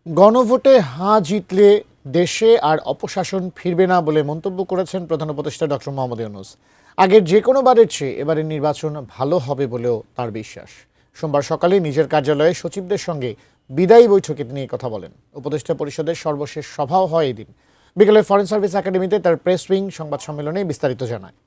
গণভোটে হাঁ জিতলে দেশে আর অপশাসন ফিরবে না বলে মন্তব্য করেছেন প্রধান উপদেষ্টা ডক্টর মোহাম্মদ ইউনূস। আগের যে কোনো বারের চেয়ে এবারের নির্বাচন ভালো হবে বলেও তার বিশ্বাস। সোমবার সকালে নিজের কার্যালয়ে সচিবদের সঙ্গে বিদায়ী বৈঠকে তিনি এই কথা বলেন। উপদেষ্টা পরিষদের সর্বশেষ সভাও হয় এদিন। বিকেলে ফরেন সার্ভিস একাডেমিতে তার প্রেস উইং সংবাদ সম্মেলনে বিস্তারিত জানায়।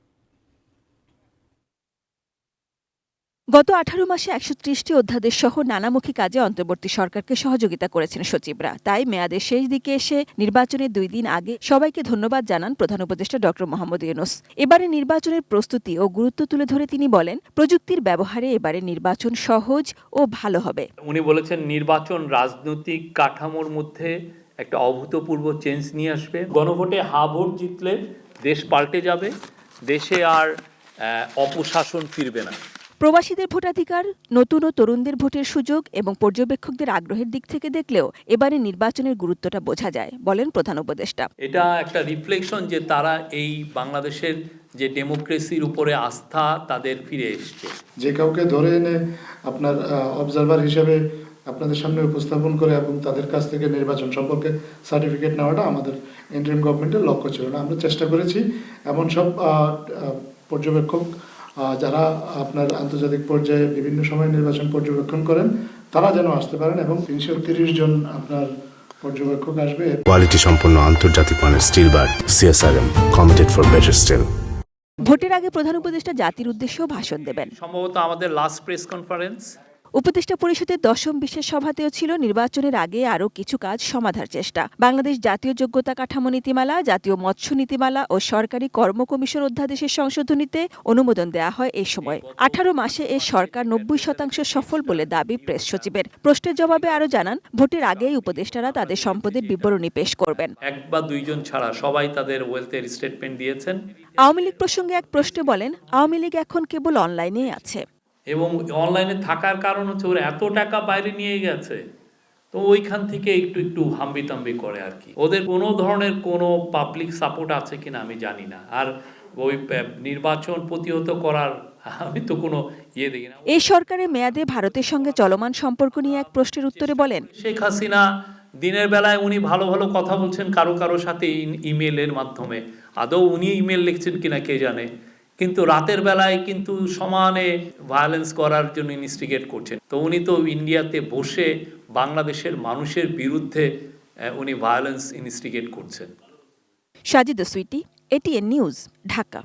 গত 18 মাসে 130টি অধ্যাদেশ সহ নানামুখী কাজে অন্তর্বর্তী সরকারকে সহযোগিতা করেছেন সচিবরা। তাই মেয়াদের শেষ দিকে এসে নির্বাচনের 2 দিন আগে সবাইকে ধন্যবাদ জানান প্রধান উপদেষ্টা ডক্টর মোহাম্মদ ইউনূস। এবারে নির্বাচনের প্রস্তুতি ও গুরুত্ব তুলে ধরে তিনি বলেন, প্রযুক্তির ব্যবহারে এবারে নির্বাচন সহজ ও ভালো হবে। উনি বলেছেন নির্বাচন রাজনৈতিক কাঠামোর মধ্যে একটা অভূতপূর্ব চেঞ্জ নিয়ে আসবে। গণভোটে হা ভোট জিতলে দেশ পাল্টে যাবে, দেশে আর অপশাসন ফিরবে না। প্রবাসীদের ভোটাধিকার, নতুন ও তরুণদের ভোটের সুযোগ এবং পর্যবেক্ষকদের আগ্রহের দিক থেকে দেখলেও এবারে নির্বাচনের গুরুত্বটা বোঝা যায়, বলেন প্রধান উপদেষ্টা। এটা একটা রিফ্লেকশন যে তারা এই বাংলাদেশের যে ডেমোক্রেসির উপরে আস্থা তাদের ফিরে এসছে। যে কাউকে ধরে এনে আপনার অবজারভার হিসেবে আপনাদের সামনে উপস্থাপন করে এবং তাদের কাছ থেকে নির্বাচন সম্পর্কে সার্টিফিকেট নেওয়াটা আমাদের ইন্টারিম গভর্নমেন্টের লক্ষ্য ছিল না। আমরা চেষ্টা করেছি এমন সব পর্যবেক্ষক যারা আপনার আন্তর্জাতিক পর্যায়ে বিভিন্ন সময় নির্বাচন পর্যবেক্ষণ করেন তারা যেন আসতে পারেন এবং 330 জন আপনার পর্যবেক্ষক আসবে। কোয়ালিটি সম্পন্ন আন্তর্জাতিক মানের still bar CSRM, committed for better still. ভোটের আগে প্রধান উপদেষ্টা জাতির উদ্দেশ্যেও ভাষণ দেবেন। সম্ভবত আমাদের লাস্ট প্রেস কনফারেন্স। উপদেষ্টা পরিষদের 10ম বিশেষ সভাতেও ছিল নির্বাচনের আগে আরও কিছু কাজ সমাধার চেষ্টা। বাংলাদেশ জাতীয় যোগ্যতা কাঠামো নীতিমালা, জাতীয় মৎস্য নীতিমালা ও সরকারি কর্ম কমিশন অধ্যাদেশের সংশোধনীতে অনুমোদন দেওয়া হয় এই সময়। 18 মাসে এ সরকার 90% সফল বলে দাবি প্রেস সচিবের। প্রশ্নের জবাবে আরও জানান, ভোটের আগেই উপদেষ্টারা তাদের সম্পদের বিবরণী পেশ করবেন। 1 বা 2 জন ছাড়া সবাই তাদের ওয়েলথের স্টেটমেন্ট দিয়েছেন। আওয়ামী লীগ প্রসঙ্গে এক প্রশ্নে বলেন, আওয়ামী লীগ এখন কেবল অনলাইনেই আছে এবং অনলাইনে থাকার কারণ হচ্ছে ওরা এত টাকা বাইরে নিয়ে গেছে, তো ওইখান থেকে একটু হাম্বিতাম্বি করে আর কি। ওদের কোনো ধরনের কোনো পাবলিক সাপোর্ট আছে কিনা আমি জানি না। আর ওই নির্বাচন প্রতিহত করার আমি তো কোনো ইয়ে দেখি না। এই সরকারের মেয়াদে ভারতের সঙ্গে চলমান সম্পর্ক নিয়ে এক প্রশ্নের উত্তরে বলেন, শেখ হাসিনা দিনের বেলায় উনি ভালো ভালো কথা বলছেন কারো সাথে ইমেলের মাধ্যমে, আদৌ উনি ইমেল লিখছেন কিনা কে জানে, কিন্তু রাতের বেলায় কিন্তু সমানে ভায়োলেন্স করার জন্য ইনস্টিগেট করছেন। তো উনি তো ইন্ডিয়াতে বসে বাংলাদেশের মানুষের বিরুদ্ধে উনি ভায়োলেন্স ইনস্টিগেট করছেন। সাজিদা সুইটি, এটিএন নিউজ, ঢাকা।